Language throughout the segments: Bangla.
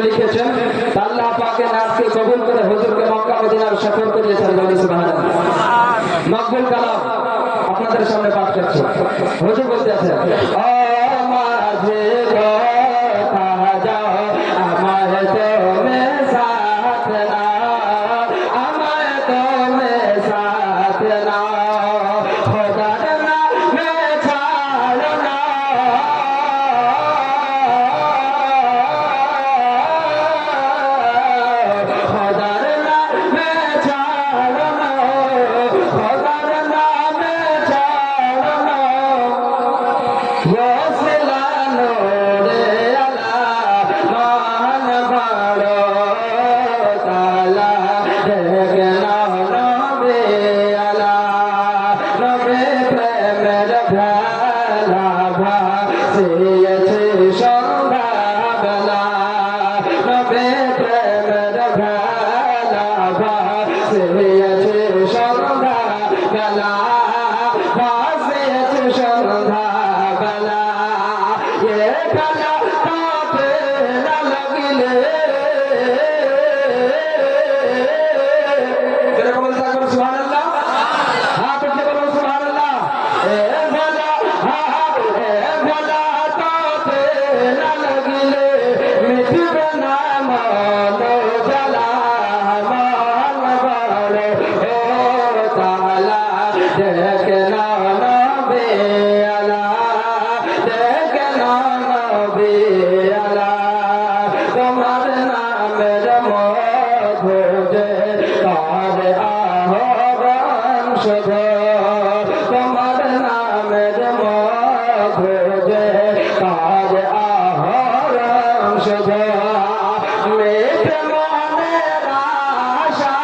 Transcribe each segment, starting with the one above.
লিখেছেন আল্লাহ পাকের নামকে কবুল করে হুজুরকে মক্কা মদিনার সফর করিয়েছেন। সুবহানাল্লাহ। মকবুল কালাম আপনাদের সামনে পাঠ করছি। হুজুর বলতে আছেন, ও মাঝে কথা যাও আমায় তুমি সাথ না, আমায় তুমি সাথ না, খোদার নামে ছাড়ো না, খোদার নামে ছাড়ো না, খোদার নামে ছাড়ো না, ওসিলানো রে আল্লাহ মান ভাড়ো তালা দেখনা নবে আল্লাহ নবে প্রেমের ভেলা ভাসিয়েছে সন্ধ্যাবেলা, নবে প্রেমের ভেলা ভাসিয়েছে সন্ধ্যাবেলা, ভাসিয়েছে সন্ধ্যাবেলা, এ বেলা তাতে না লাগিলে যেরকম বলতে থাকবেন সুবহানাল্লাহ, হাত উঠে বলুন সুবহানাল্লাহ। এ বেলা তাতে না লাগিলে মিটবে না মনো জ্বালা, মান ভাড়ো ও তালা দেখনা নবে আল্লাহ, দেখনা নবে আল্লাহ, তোমার নামের মধু যে তার আহরণ শুধু, তোমার নামের মধু যে তার আহরণ শুধু, মিটে মনের আশা,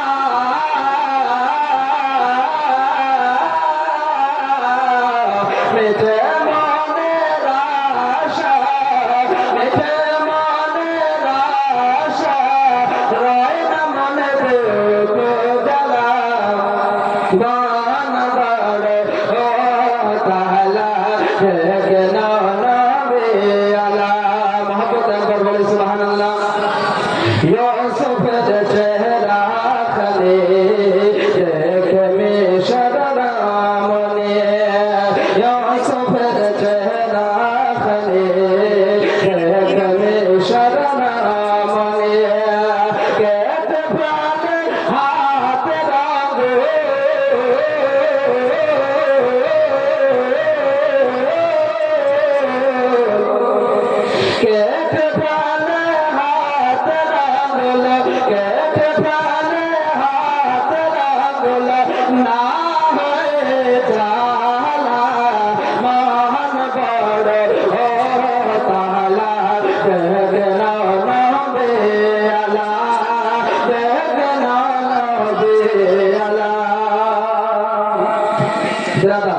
দাদা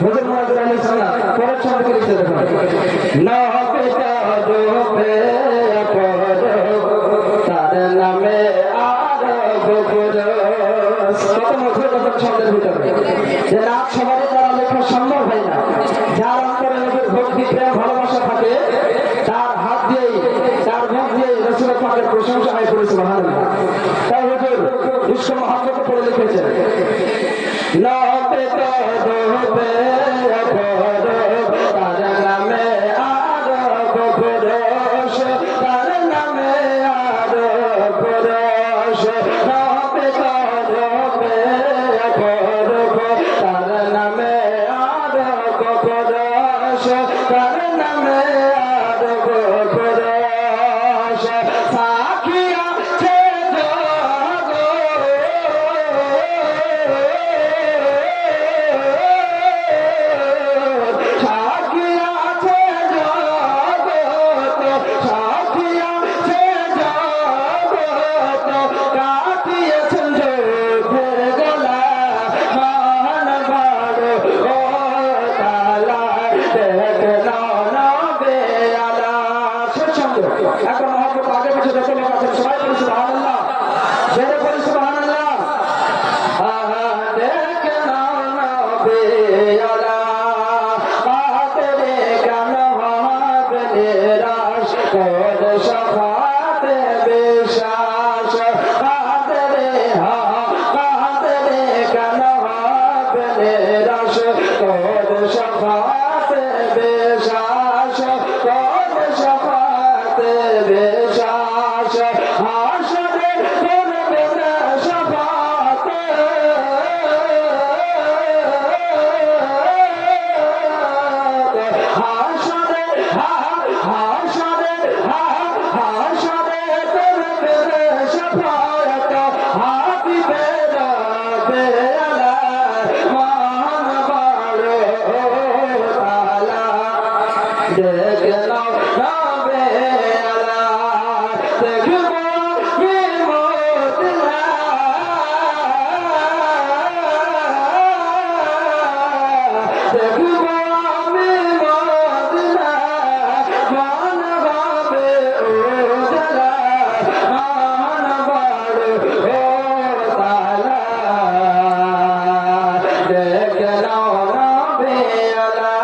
হুজুর মুহাম্মদ আলাইহিস সালাম পরের ছন্দে লিখতে দেখুন না পিতা দোপে পর তার নামে আর গোবর কত মধুর কথা ছন্দের ভিতরে যে রাত সবারই দ্বারা লেখা সম্ভব হয় না যার অন্তরে নবীর ভক্তি প্রেম ভালোবাসা থাকে তার হাত দিয়েই তার মুখ দিয়েই রাসূল পাকের প্রশংসা হয় করে সুবহানাল্লাহ তাই হুজুর বিশ্ব মহব্বত করে লিখেছেন না পিতা দোপে পর তার নামে আর গোবর তার নামে আর গোবর না পিতা দোপে পর তার নামে আর গোবর তার নামে আর গোবর সাখিয়া ছে এখন মহব্বত আগে পিছে যত লোক আছেন সবাই বলি সুবহানাল্লাহ জোরে বলি সুবহানাল্লাহ দেখ না নবী আলা কাতরে গান হবে নিরাশ কর শাফাত বিশ্বাস কাতরে গান হবে নিরাশ কর শাফাত বিশ্বাস কর শাফাত বিশ্বাস হাসরে করবে না শাফাত হাসরে করবে না শাফাত হাবিবে রবে আলা মান বাড়ো তালা দেখলাম রবে আলা দেখব কি মদিনা দেখব আমি মদিনা মান হবে উজালা মান বাড়ো তালা দেখলাম রবে আলা